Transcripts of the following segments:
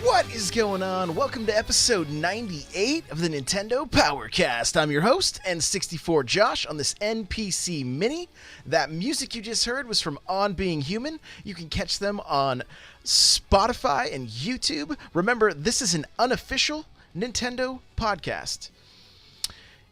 What is going on? Welcome to episode 98 of the Nintendo Powercast. I'm your host, N64 Josh, on this NPC Mini. That music you just heard was from On Being Human. You can catch them on Spotify and YouTube. Remember, this is an unofficial Nintendo podcast.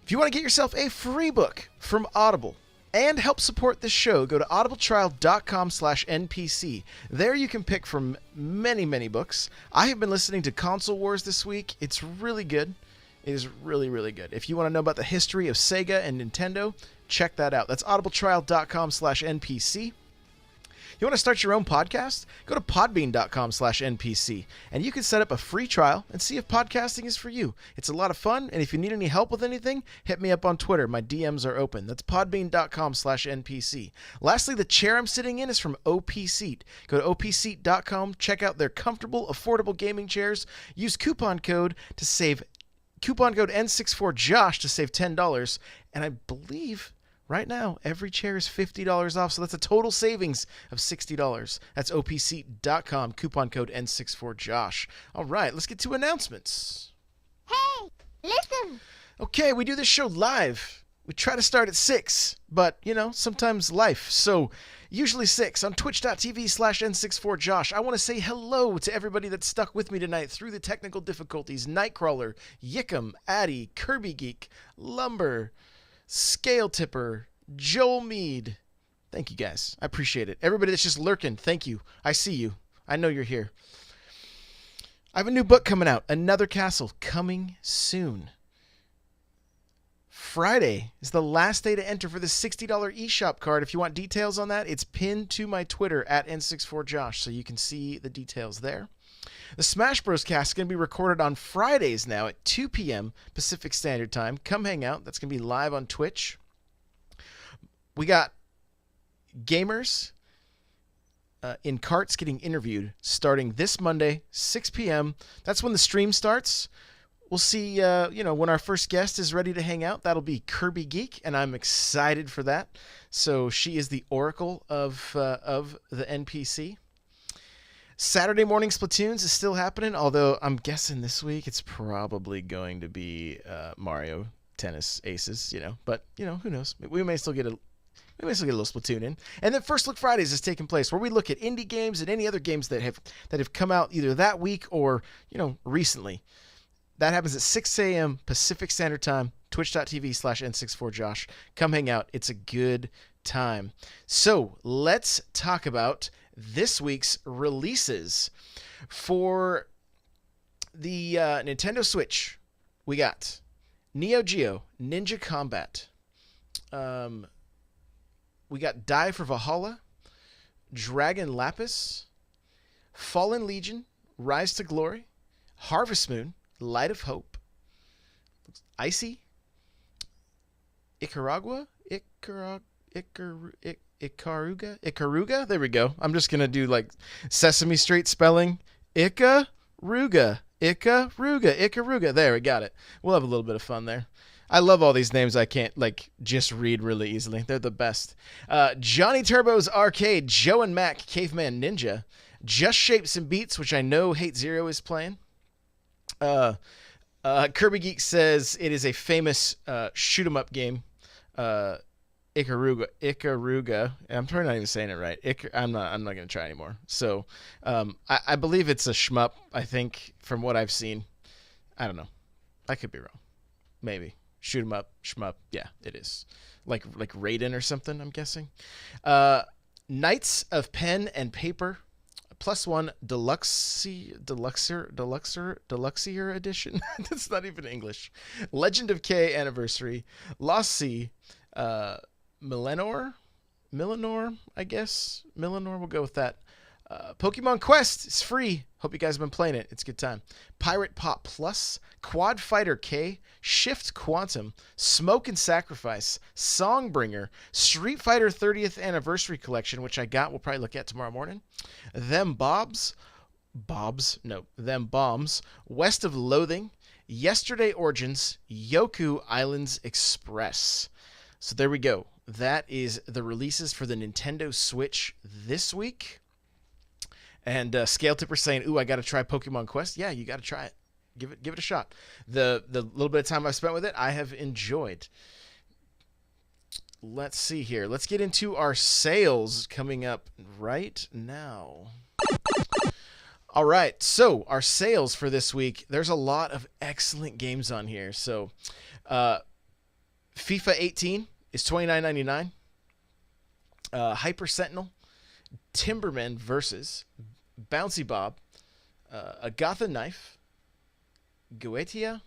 If you want to get yourself a free book from Audible and help support this show, go to audibletrial.com/NPC. There you can pick from many books. I have been listening to Console Wars this week. It's really good. It is really good. If you want to know about the history of Sega and Nintendo, check that out. That's audibletrial.com/NPC. You want to start your own podcast? Go to podbean.com/NPC, and you can set up a free trial and see if podcasting is for you. It's a lot of fun, and if you need any help with anything, hit me up on Twitter. My DMs are open. That's podbean.com/NPC. Lastly, the chair I'm sitting in is from OP Seat. Go to opseat.com, check out their comfortable, affordable gaming chairs. Use coupon code N64Josh to save $10, and I believe right now, every chair is $50 off, so that's a total savings of $60. That's opseat.com, coupon code N64Josh. All right, let's get to announcements. Hey, listen! Okay, we do this show live. We try to start at 6, but, sometimes life. So, usually 6 on twitch.tv/N64Josh. I want to say hello to everybody that stuck with me tonight through the technical difficulties. Nightcrawler, Yickum, Addy, Kirby Geek, Lumber, Scale Tipper, Joel Mead. Thank you guys. I appreciate it. Everybody that's just lurking, thank you. I see you. I know you're here. I have a new book coming out. Another Castle, coming soon. Friday is the last day to enter for the $60 eShop card. If you want details on that, it's pinned to my Twitter at N64Josh, so you can see the details there. The Smash Bros. Cast is going to be recorded on Fridays now at 2 p.m. Pacific Standard Time. Come hang out. That's going to be live on Twitch. We got gamers in carts getting interviewed starting this Monday, 6 p.m. That's when the stream starts. We'll see, when our first guest is ready to hang out. That'll be Kirby Geek, and I'm excited for that. So she is the oracle of the NPC. Saturday morning Splatoons is still happening, although I'm guessing this week it's probably going to be Mario Tennis Aces, But, who knows? We may still get a little Splatoon in. And then First Look Fridays is taking place, where we look at indie games and any other games that have come out either that week or, recently. That happens at 6 a.m. Pacific Standard Time, twitch.tv/N64Josh. Come hang out. It's a good time. So let's talk about this week's releases. For the Nintendo Switch, we got Neo Geo Ninja Combat. We got Die for Valhalla, Dragon Lapis, Fallen Legion, Rise to Glory, Harvest Moon, Light of Hope, Icy, Ikaruga. There we go. I'm just gonna do like Sesame Street spelling. Ikaruga. There, we got it. We'll have a little bit of fun there. I love all these names I can't just read really easily. They're the best. Johnny Turbo's Arcade, Joe and Mac, Caveman Ninja, Just Shapes and Beats, which I know Hate Zero is playing. Kirby Geek says it is a famous shoot 'em up game. Ikaruga. I'm probably not even saying it right. I'm not gonna try anymore. So, I believe it's a shmup. I think from what I've seen, I don't know. I could be wrong. Maybe shoot 'em up, shmup. Yeah, it is. Like Raiden or something. I'm guessing. Knights of Pen and Paper. +1 Deluxer edition. That's not even English. Legend of K Anniversary. Lost Sea. Millenor, I guess. Millenor, we'll go with that. Pokemon Quest is free. Hope you guys have been playing it. It's a good time. Pirate Pop Plus, Quad Fighter K, Shift Quantum, Smoke and Sacrifice, Songbringer, Street Fighter 30th Anniversary Collection, which I got. We'll probably look at tomorrow morning. Them Bombs, West of Loathing, Yesterday Origins, Yoku Islands Express. So there we go. That is the releases for the Nintendo Switch this week. And Scale Tipper saying, "Ooh, I got to try Pokemon Quest." Yeah, you got to try it. Give it a shot. The little bit of time I've spent with it, I have enjoyed. Let's see here. Let's get into our sales coming up right now. All right, so our sales for this week, there's a lot of excellent games on here. So FIFA 18 is $29.99. Hyper Sentinel, Timberman versus Bouncy Bob, Agatha Knife, Goetia,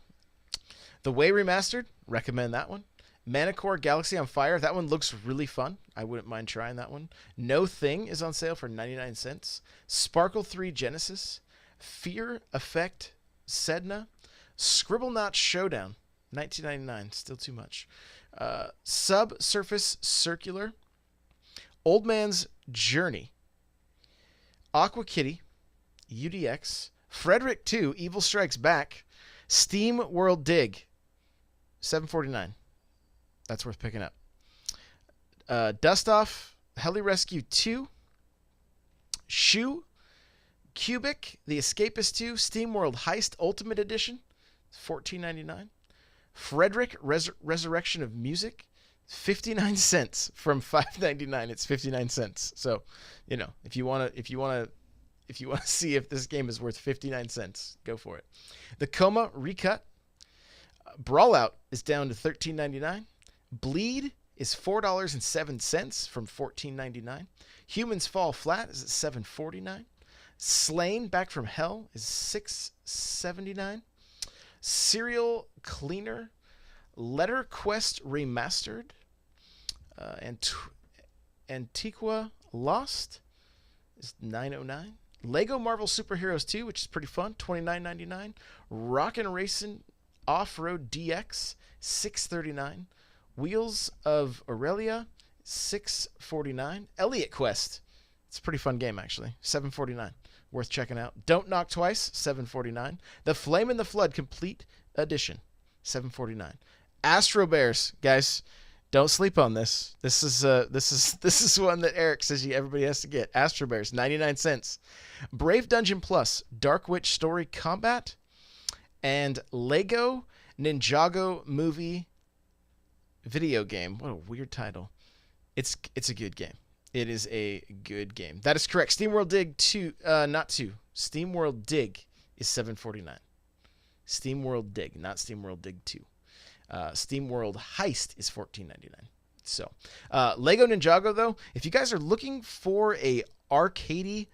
The Way Remastered, recommend that one. Manicore Galaxy on Fire, that one looks really fun. I wouldn't mind trying that one. No Thing is on sale for 99 cents. Sparkle 3 Genesis, Fear Effect Sedna, Scribblenauts Showdown, $19.99, still too much. Subsurface Circular, Old Man's Journey, Aqua Kitty, UDX, Frederick 2, Evil Strikes Back, Steam World Dig, $7.49. That's worth picking up. Dust Off, Heli Rescue 2, Shoe, Cubic, The Escapist 2, Steam World Heist Ultimate Edition, $14.99. Frederick Resurrection of Music, 59 cents from $5.99. It's 59 cents. So, if you want to see if this game is worth 59 cents, go for it. The Coma Recut, Brawlout is down to $13.99. Bleed is $4.07 from $14.99. Humans Fall Flat is at $7.49. Slain Back from Hell is $6.79. Serial Cleaner, Letter Quest Remastered, Antiqua Lost is $9.09. Lego Marvel Superheroes 2, which is pretty fun, $29.99. Rockin' Racing Off-Road DX, $6.39. Wheels of Aurelia, $6.49. Elliot Quest, it's a pretty fun game actually, $7.49. Worth checking out. Don't Knock Twice, $7.49. The Flame in the Flood Complete Edition, $7.49. Astro Bears, guys, don't sleep on this. This is one that Eric says everybody has to get. Astro Bears, 99 cents. Brave Dungeon Plus, Dark Witch Story Combat, and Lego Ninjago Movie video game. What a weird title. It's a good game. It is a good game. That is correct. SteamWorld Dig 2, not 2. SteamWorld Dig is $7.49. SteamWorld Dig, not SteamWorld Dig 2. SteamWorld Heist is $14.99. So, Lego Ninjago, though, if you guys are looking for a arcadey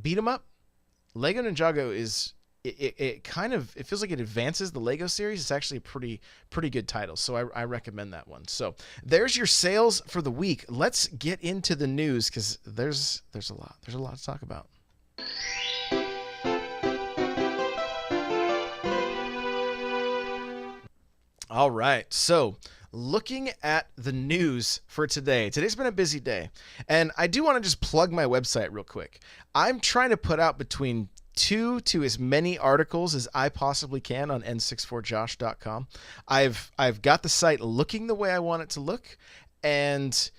beat 'em up, Lego Ninjago is it feels like it advances the Lego series. It's actually a pretty good title, so I recommend that one. So there's your sales for the week. Let's get into the news because there's a lot to talk about. All right, so looking at the news for today. Today's been a busy day, and I do want to just plug my website real quick. I'm trying to put out between 2 to as many articles as I possibly can on n64josh.com. I've got the site looking the way I want it to look, and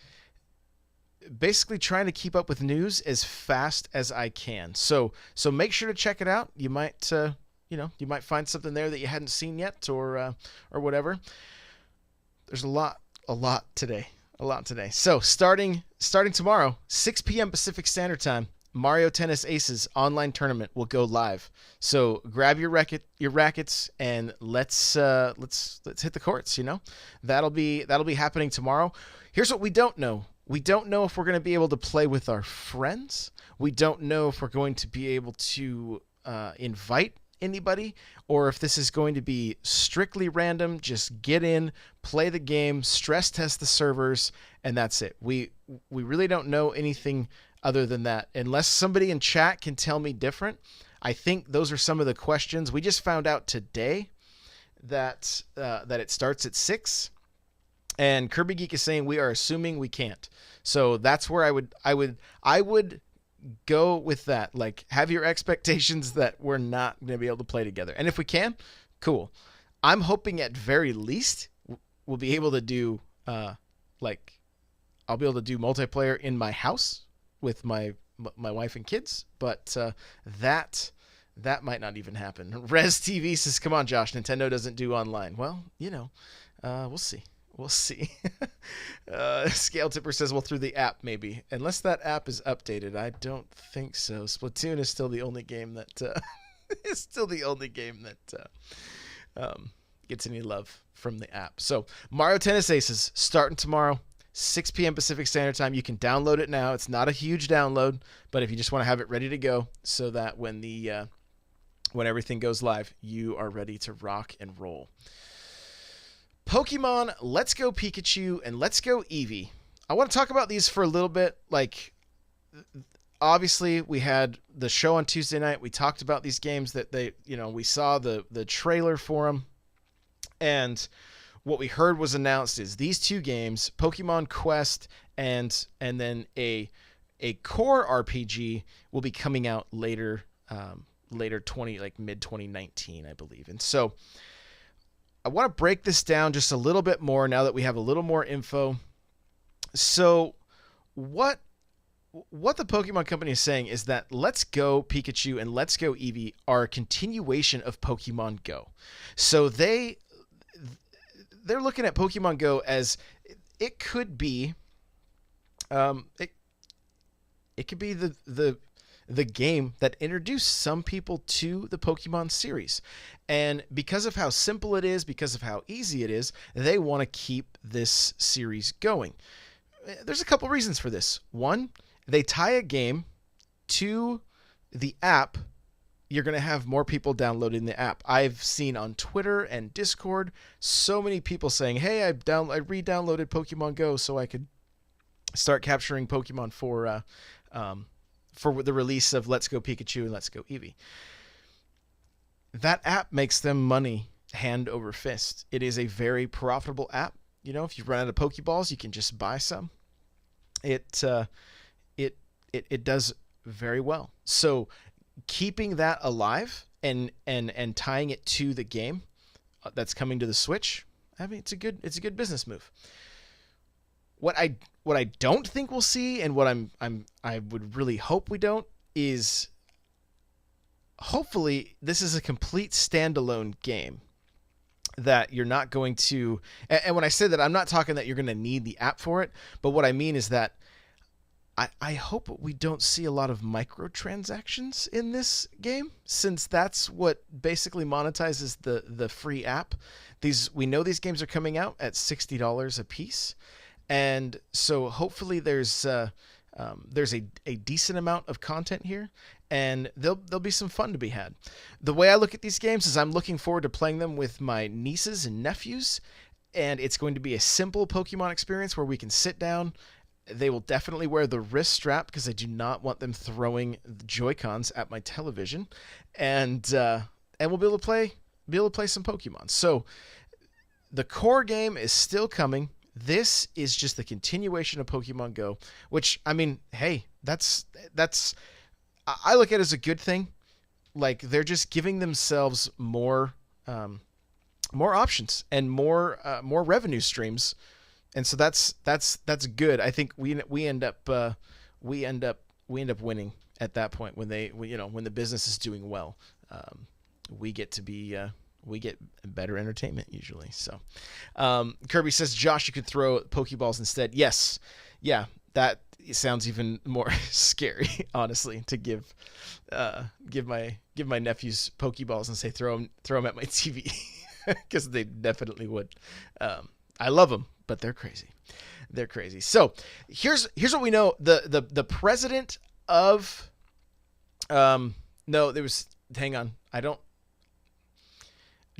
basically trying to keep up with news as fast as I can. So make sure to check it out. You might you might find something there that you hadn't seen yet, or whatever. There's a lot today. So starting tomorrow, 6 p.m. Pacific Standard Time, Mario Tennis Aces online tournament will go live. So grab your rackets and let's hit the courts. That'll be happening tomorrow. Here's what we don't know. We don't know if we're going to be able to play with our friends. We don't know if we're going to be able to invite anybody, or if this is going to be strictly random. Just get in, play the game, stress test the servers, and that's it. We really don't know anything other than that, unless somebody in chat can tell me different. I think those are some of the questions. We just found out today that it starts at 6, and Kirby Geek is saying we are assuming we can't. So that's where I would go with that. Like, have your expectations that we're not going to be able to play together. And if we can, cool. I'm hoping at very least we'll be able to do I'll be able to do multiplayer in my house with my my wife and kids, but that might not even happen. Res TV says, "Come on, Josh, Nintendo doesn't do online." Well, we'll see. We'll see. Scale Tipper says, "Well, through the app, maybe. Unless that app is updated, I don't think so. Splatoon is still the only game that gets any love from the app." So, Mario Tennis Aces starting tomorrow, 6 p.m. Pacific Standard Time. You can download it now. It's not a huge download, but if you just want to have it ready to go, so that when everything goes live, you are ready to rock and roll. Pokemon Let's Go Pikachu and Let's Go Eevee. I want to talk about these for a little bit. Like, obviously, we had the show on Tuesday night. We talked about these games that we saw the trailer for them. And what we heard was announced is these two games, Pokemon Quest and then a core RPG, will be coming out later mid 2019, I believe. And so I want to break this down just a little bit more now that we have a little more info. So what the Pokemon Company is saying is that Let's Go Pikachu and Let's Go Eevee are a continuation of Pokemon Go. So they're looking at Pokemon Go as it could be it could be the game that introduced some people to the Pokemon series. And because of how simple it is, because of how easy it is, they want to keep this series going. There's a couple reasons for this. One, they tie a game to the app. You're going to have more people downloading the app. I've seen on Twitter and Discord so many people saying, "Hey, I re-downloaded Pokemon Go so I could start capturing Pokemon for the release of Let's Go Pikachu and Let's Go Eevee." That app makes them money hand over fist. It is a very profitable app. If you run out of Pokeballs, you can just buy some. It does very well. So keeping that alive and tying it to the game that's coming to the Switch, I mean, it's a good business move. What I don't think we'll see, and what I would really hope we don't, is hopefully this is a complete standalone game that you're not going to, and when I say that, I'm not talking that you're going to need the app for it, but what I mean is that I hope we don't see a lot of microtransactions in this game, since that's what basically monetizes the free app. We know these games are coming out at $60 a piece. And so hopefully there's a decent amount of content here, and there'll be some fun to be had. The way I look at these games is I'm looking forward to playing them with my nieces and nephews, and it's going to be a simple Pokemon experience where we can sit down. They will definitely wear the wrist strap because I do not want them throwing the Joy-Cons at my television, and we'll be able to play some Pokemon. So the core game is still coming. This is just the continuation of Pokemon Go, which, I mean, hey, that's I look at it as a good thing. Like, they're just giving themselves more options and more revenue streams, and so that's good. I think we end up winning at that point when when the business is doing well. We get better entertainment usually. So Kirby says, "Josh, you could throw Pokeballs instead." Yes. Yeah, that sounds even more scary, honestly, to give my nephews Pokeballs and say throw them at my TV, because they definitely would. I love them, but they're crazy. They're crazy. So here's what we know. The president of hang on.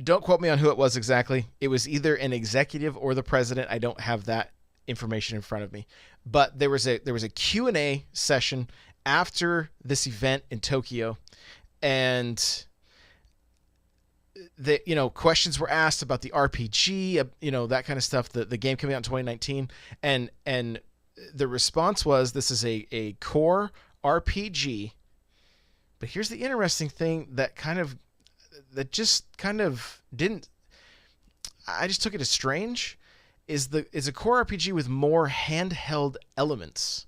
Don't quote me on who it was exactly. It was either an executive or the president. I don't have that information in front of me. But there was a Q&A session after this event in Tokyo, and questions were asked about the RPG, that kind of stuff, the game coming out in 2019, and the response was, this is a core RPG. But here's the interesting thing that just kind of didn't, I just took it as strange, is a core RPG with more handheld elements.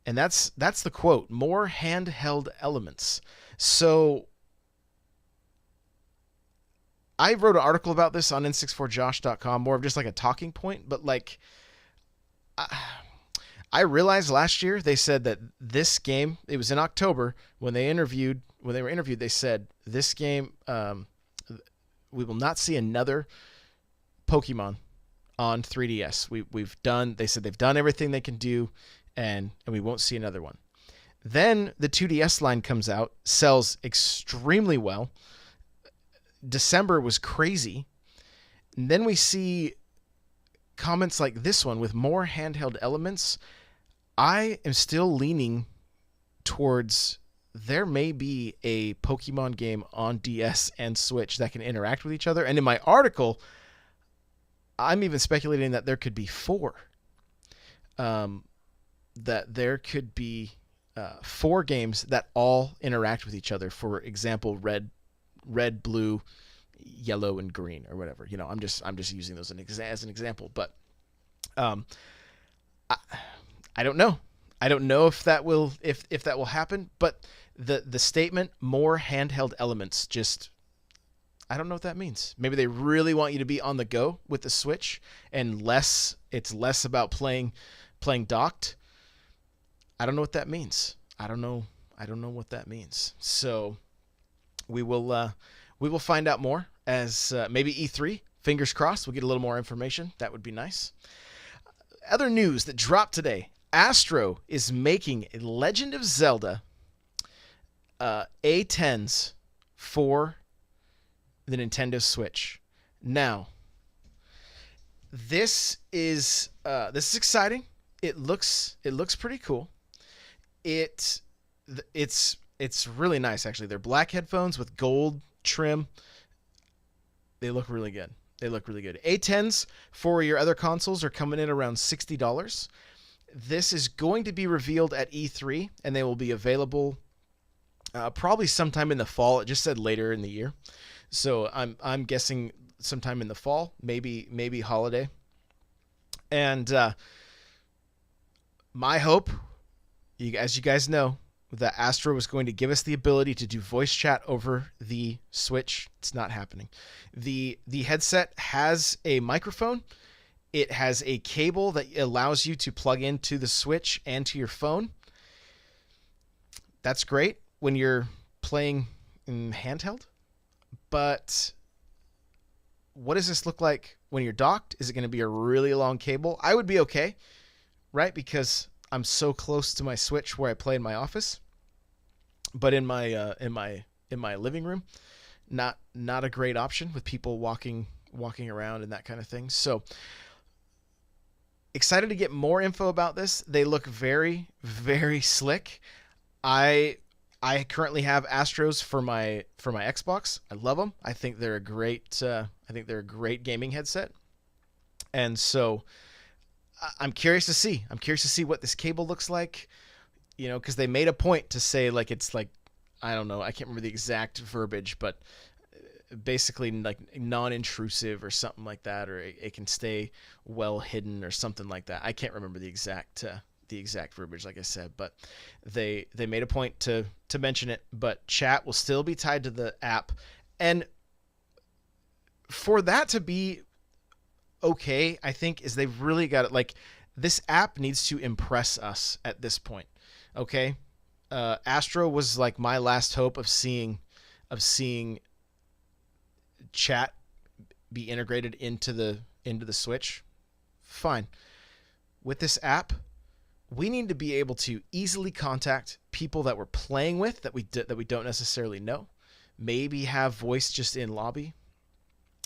And that's the quote, more handheld elements. So I wrote an article about this on n64josh.com, more of just like a talking point, but like I realized last year they said that this game, it was in October when they were interviewed, they said this game, we will not see another Pokemon on 3DS. They said they've done everything they can do, and we won't see another one. Then the 2DS line comes out, sells extremely well. December was crazy. And then we see comments like this one with more handheld elements. I am still leaning towards there may be a Pokemon game on DS and Switch that can interact with each other. And in my article, I'm even speculating that there could be 4. That there could be 4 games that all interact with each other. For example, red, blue, yellow, and green, or whatever. I'm just using those as an example. But I don't know. I don't know if that will happen. But the statement more handheld elements, just I don't know what that means. Maybe they really want you to be on the go with the Switch, and it's less about playing docked. I don't know what that means. I don't know what that means. So we will find out more as maybe E3. Fingers crossed, we'll get a little more information. That would be nice. Other news that dropped today: Astro is making a Legend of Zelda A10s for the Nintendo Switch. Now, this is exciting. It looks pretty cool. It's really nice, actually. They're black headphones with gold trim. They look really good. A10s for your other consoles are coming in around $60. This is going to be revealed at E3, and they will be available probably sometime in the fall. It just said later in the year, so I'm guessing sometime in the fall, maybe holiday. And my hope, as you guys know, that Astro was going to give us the ability to do voice chat over the Switch. It's not happening. The headset has a microphone. It has a cable that allows you to plug into the Switch and to your phone. That's great when you're playing in handheld. But what does this look like when you're docked? Is it going to be a really long cable? I would be okay, right? Because I'm so close to my Switch where I play in my office. But in my living room, not a great option with people walking around and that kind of thing. So excited to get more info about this. They look very, very slick. I currently have Astros for my Xbox. I love them. I think they're a great gaming headset. And so I'm curious to see. What this cable looks like. Because they made a point to say like it's like, I don't know, I can't remember the exact verbiage, but basically like non-intrusive or something like that, or it can stay well hidden or something like that. I can't remember the exact verbiage, like I said, but they made a point to mention it. But chat will still be tied to the app, and for that to be okay, I think is they've really got it. Like, this app needs to impress us at this point. Okay, Astro was like my last hope of seeing chat be integrated into the Switch. Fine. With this app, we need to be able to easily contact people that we're playing with that we don't necessarily know. Maybe have voice just in lobby.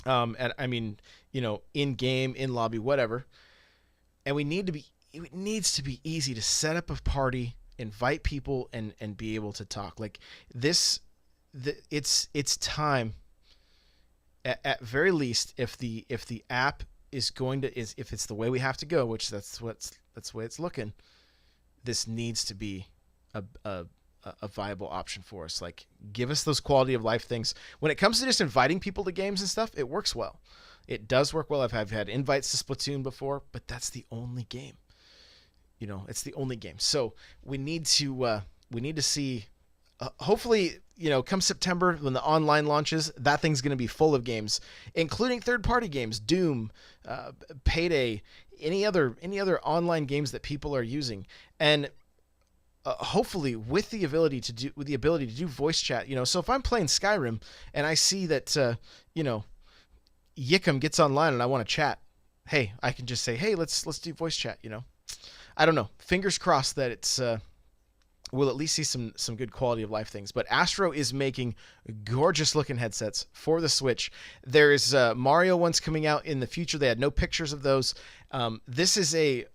And I mean, in game, in lobby, whatever. And it needs to be easy to set up a party, invite people, and be able to talk. Like this, it's time. At very least, if the app is if it's the way we have to go, which that's the way it's looking, this needs to be a viable option for us. Like, give us those quality of life things. When it comes to just inviting people to games and stuff, it works well. It does work well. I've had invites to Splatoon before, but that's the only game. it's the only game. So we need to see. Hopefully, come September when the online launches, that thing's going to be full of games, including third-party games, Doom, Payday, any other online games that people are using, and hopefully with the ability to do voice chat. So if I'm playing Skyrim and I see that Yickham gets online and I want to chat, hey, I can just say, hey, let's do voice chat. I don't know. Fingers crossed that it's we'll at least see some good quality of life things. But Astro is making gorgeous looking headsets for the Switch. There's Mario ones coming out in the future. They had no pictures of those. This is a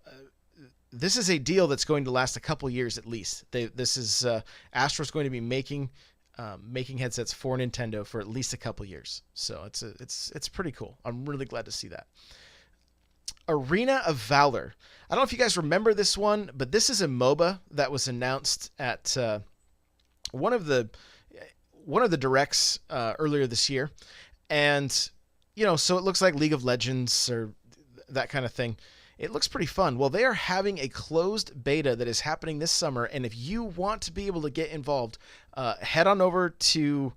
deal that's going to last a couple years at least. Astro's going to be making headsets for Nintendo for at least a couple years. So it's pretty cool. I'm really glad to see that. Arena of Valor. I don't know if you guys remember this one, but this is a MOBA that was announced at one of the directs earlier this year, and so it looks like League of Legends or that kind of thing. It looks pretty fun. Well, they are having a closed beta that is happening this summer, and if you want to be able to get involved, head on over to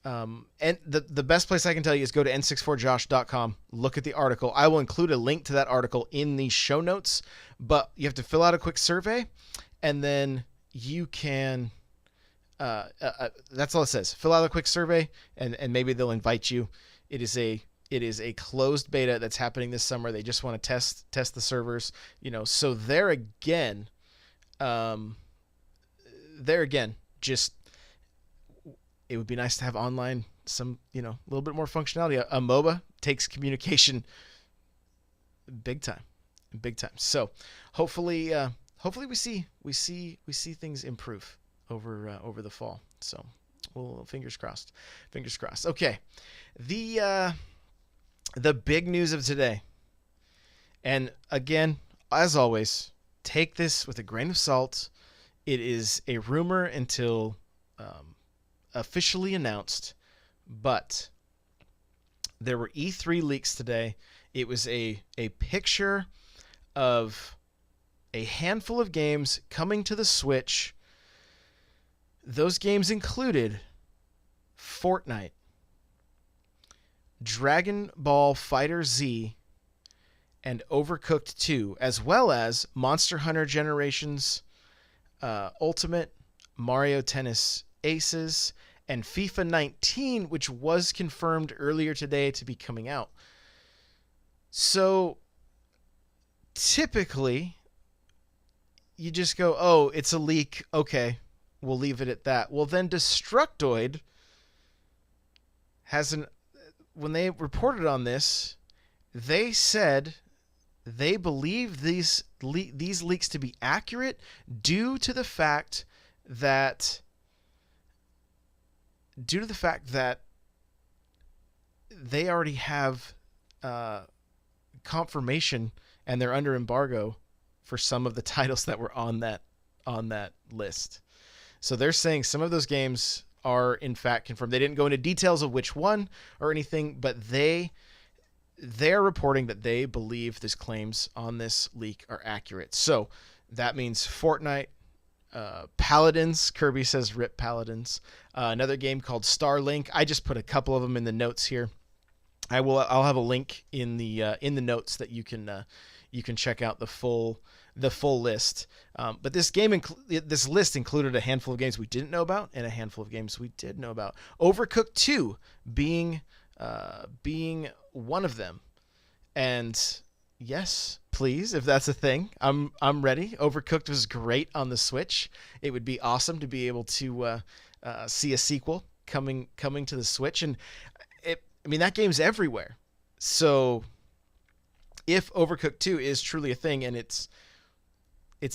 and the best place I can tell you is go to n64josh.com, look at the article. I will include a link to that article in the show notes, but you have to fill out a quick survey, and then you can that's all it says. Fill out a quick survey, and maybe they'll invite you. It is a closed beta that's happening this summer. They just want to test the servers, so there again, just it would be nice to have online some, a little bit more functionality. A MOBA takes communication big time. So hopefully we see things improve over the fall. So well, fingers crossed. Okay. The big news of today. And again, as always, take this with a grain of salt. It is a rumor until officially announced, but there were E3 leaks today. It was a picture of a handful of games coming to the Switch. Those games included Fortnite, Dragon Ball FighterZ, and Overcooked 2, as well as Monster Hunter Generations Ultimate, Mario Tennis Aces, and FIFA 19, which was confirmed earlier today to be coming out. So typically, you just go, oh, it's a leak. Okay, we'll leave it at that. Well, then Destructoid when they reported on this, they said they believe these leaks to be accurate due to the fact that they already have confirmation and they're under embargo for some of the titles that were on that list. So they're saying some of those games are in fact confirmed. They didn't go into details of which one or anything, but they're reporting that they believe these claims on this leak are accurate. So that means Fortnite, Paladins. Kirby says rip Paladins. Another game called Starlink. I just put a couple of them in the notes here. I'll have a link in the notes that you can check out the full list. But this list included a handful of games we didn't know about and a handful of games we did know about. Overcooked 2 being one of them. And yes, please, if that's a thing, I'm ready. Overcooked was great on the Switch. It would be awesome to be able to see a sequel coming to the Switch, and that game's everywhere. So if Overcooked 2 is truly a thing, and it's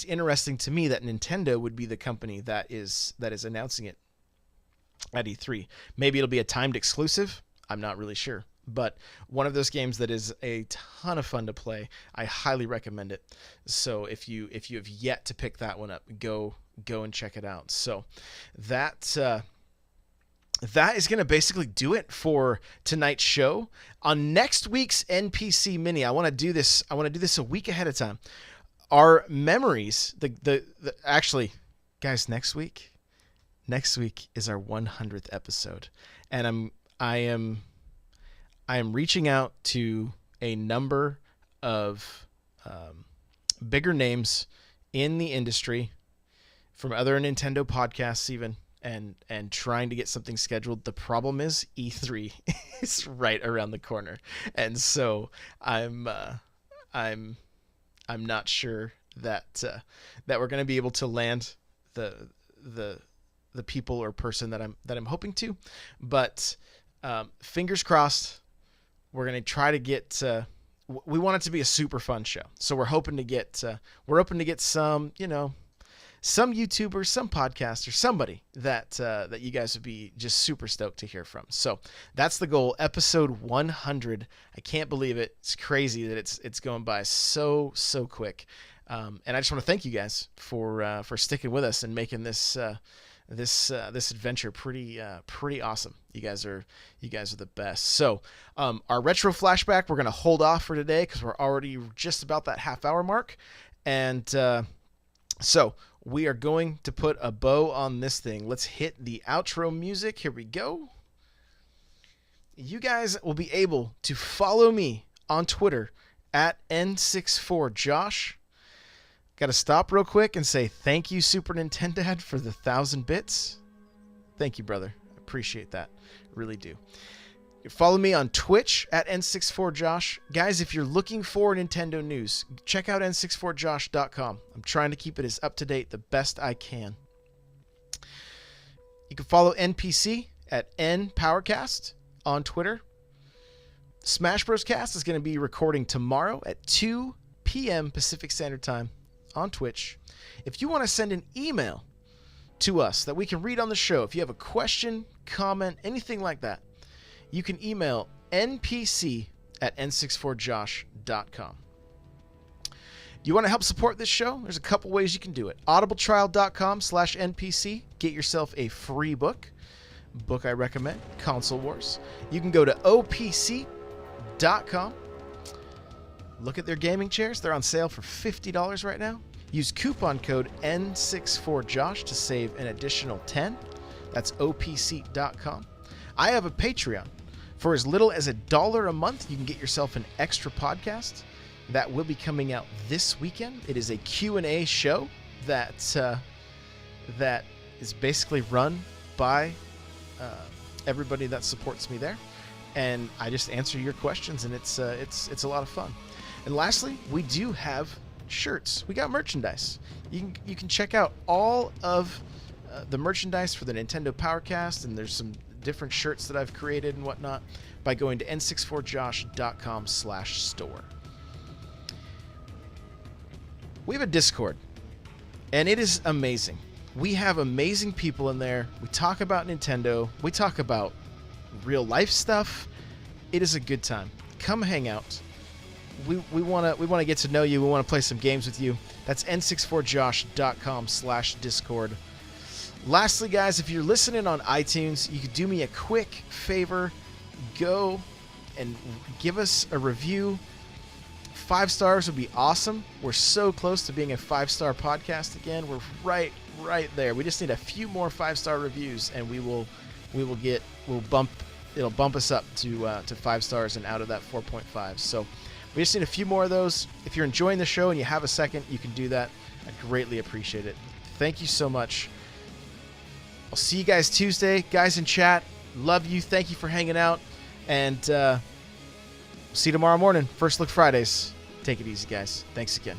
interesting to me that Nintendo would be the company that is announcing it at E3. Maybe it'll be a timed exclusive. I'm not really sure. But one of those games that is a ton of fun to play. I highly recommend it. So if you have yet to pick that one up, go and check it out. So that is going to basically do it for tonight's show. On next week's NPC Mini, I want to do this a week ahead of time. our memories, actually, guys, next week is our 100th episode, and I am reaching out to a number of bigger names in the industry from other Nintendo podcasts even, and trying to get something scheduled. The problem is E3 is right around the corner, and so I'm not sure that we're going to be able to land the people or person that I'm hoping to, but fingers crossed. We're going to try to get. We want it to be a super fun show, so we're hoping to get some, some YouTubers, some podcasters, somebody that you guys would be just super stoked to hear from. So that's the goal. Episode 100. I can't believe it. It's crazy that it's going by so quick. And I just want to thank you guys for sticking with us and making this adventure pretty awesome. You guys are the best. So our retro flashback, we're gonna hold off for today because we're already just about that half-hour mark, and so we are going to put a bow on this thing. Let's hit the outro music. Here we go. You guys will be able to follow me on Twitter at N64Josh. Got to stop real quick and say thank you, Super Nintendo, for the 1,000 bits. Thank you, brother. I appreciate that. Really do. Follow me on Twitch at N64Josh. Guys, if you're looking for Nintendo news, check out N64Josh.com. I'm trying to keep it as up-to-date the best I can. You can follow NPC at NPowercast on Twitter. Smash Bros. Cast is going to be recording tomorrow at 2 p.m. Pacific Standard Time on Twitch. If you want to send an email to us that we can read on the show, if you have a question, comment, anything like that, you can email npc at n64josh.com. Do you want to help support this show? There's a couple ways you can do it. audibletrial.com/npc. Get yourself a free book I recommend, Console Wars. You can go to opc.com. Look at their gaming chairs. They're on sale for $50 right now. Use coupon code N64Josh to save an additional $10. That's opc.com. I have a Patreon. For as little as $1 a month, you can get yourself an extra podcast that will be coming out this weekend. It is a Q&A show that is basically run by everybody that supports me there, and I just answer your questions, and it's a lot of fun. And lastly, we do have shirts. We got merchandise. You can check out all of the merchandise for the Nintendo Powercast, and there's some different shirts that I've created and whatnot by going to n64josh.com/store. We have a Discord, and it is amazing. We have amazing people in there. We talk about Nintendo. We talk about real life stuff. It is a good time. Come hang out. We want to get to know you. We want to play some games with you. That's n64josh.com/discord. Lastly, guys, if you're listening on iTunes, you could do me a quick favor. Go and give us a review. 5 stars would be awesome. We're so close to being a 5-star podcast again. We're right there. We just need a few more 5-star reviews, and it'll bump us up to 5 stars and out of that 4.5. So we just need a few more of those. If you're enjoying the show and you have a second, you can do that. I greatly appreciate it. Thank you so much. I'll see you guys Tuesday. Guys in chat, love you. Thank you for hanging out. And see you tomorrow morning. First Look Fridays. Take it easy, guys. Thanks again.